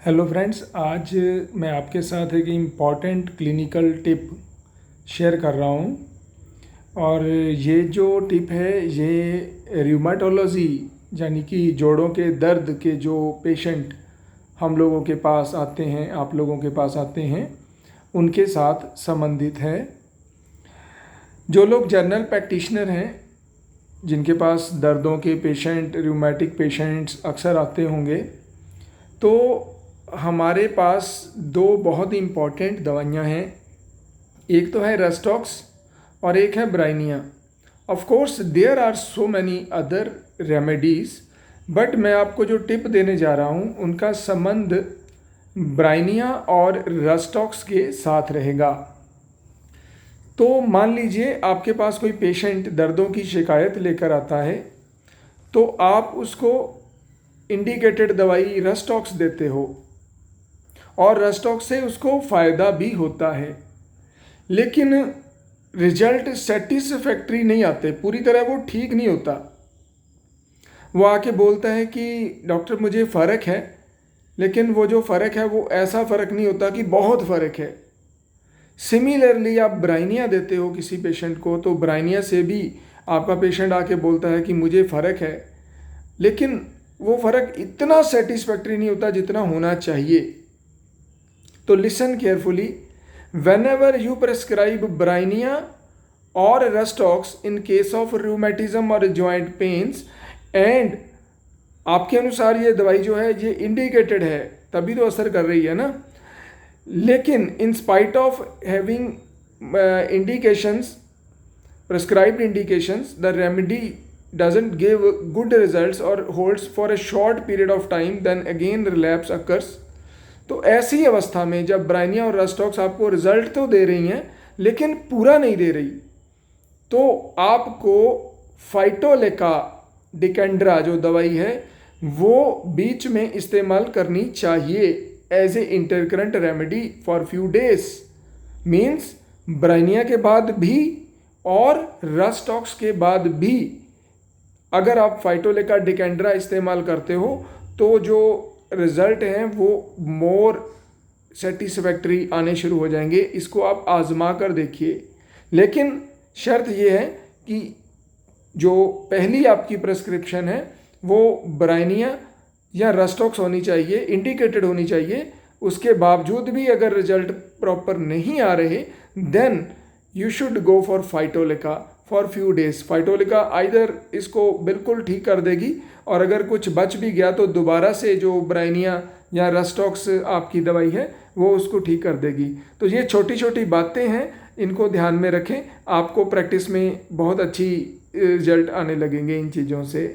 Hello friends, आज मैं आपके साथ एक इम्पॉर्टेंट क्लिनिकल टिप शेयर कर रहा हूँ। और ये जो टिप है ये रियूमेटोलॉजी यानी कि जोड़ों के दर्द के जो पेशेंट हम लोगों के पास आते हैं, आप लोगों के पास आते हैं, उनके साथ संबंधित है। जो लोग जनरल प्रैक्टिशनर हैं, जिनके पास दर्दों के पेशेंट, रियूमेटिक पेशेंट्स अक्सर आते होंगे, तो हमारे पास दो बहुत इम्पॉर्टेंट दवाइयाँ हैं। एक तो है रेस्टॉक्स और एक है bryonia. Of course there are so many other remedies, but मैं आपको जो टिप देने जा रहा हूँ उनका संबंध ब्राइनिया और रेस्टॉक्स के साथ रहेगा। तो मान लीजिए आपके पास कोई पेशेंट दर्दों की शिकायत लेकर आता है, तो आप उसको इंडिकेटेड दवाई रेस्टॉक्स देते हो और रेस्टॉक्स से उसको फ़ायदा भी होता है, लेकिन रिजल्ट सेटिस्फैक्ट्री नहीं आते, पूरी तरह वो ठीक नहीं होता। वो आके बोलता है कि डॉक्टर मुझे फ़र्क है, लेकिन वो जो फ़र्क है वो ऐसा फ़र्क नहीं होता कि बहुत फ़र्क है। सिमिलरली आप ब्राइनिया देते हो किसी पेशेंट को, तो ब्राइनिया से भी आपका पेशेंट आके बोलता है कि मुझे फ़र्क है, लेकिन वो फ़र्क इतना सेटिस्फैक्ट्री नहीं होता जितना होना चाहिए। तो listen carefully, whenever you prescribe Brineia or Restox in case of rheumatism or joint pains and आपके अनुसार ये दवाई जो है ये इंडिकेटेड है, तभी तो असर कर रही है ना। लेकिन in spite of having indications, prescribed indications, the remedy doesn't give good results or holds for a short period of time, then again relapse occurs. तो ऐसी अवस्था में जब ब्राइनिया और रेस्टॉक्स आपको रिजल्ट तो दे रही हैं लेकिन पूरा नहीं दे रही, तो आपको फाइटोलेका डिकेंड्रा जो दवाई है वो बीच में इस्तेमाल करनी चाहिए as a intercurrent remedy for few days. Means bryonia के बाद भी और रेस्टॉक्स के बाद भी अगर आप फाइटोलेका डिकेंड्रा इस्तेमाल करते हो तो जो रिज़ल्ट हैं वो मोर सेटिस्फैक्ट्री आने शुरू हो जाएंगे। इसको आप आजमा कर देखिए, लेकिन शर्त ये है कि जो पहली आपकी प्रेस्क्रिप्शन है वो ब्राइनिया या रेस्टॉक्स होनी चाहिए, इंडिकेटेड होनी चाहिए। उसके बावजूद भी अगर रिजल्ट प्रॉपर नहीं आ रहे, then you should go for phytolacca for few days. Phytolacca either इसको बिल्कुल ठीक कर देगी, और अगर कुछ बच भी गया तो दोबारा से जो ब्राइनिया या रेस्टॉक्स आपकी दवाई है वो उसको ठीक कर देगी। तो ये छोटी छोटी बातें हैं, इनको ध्यान में रखें, आपको प्रैक्टिस में बहुत अच्छी रिजल्ट आने लगेंगे इन चीज़ों से।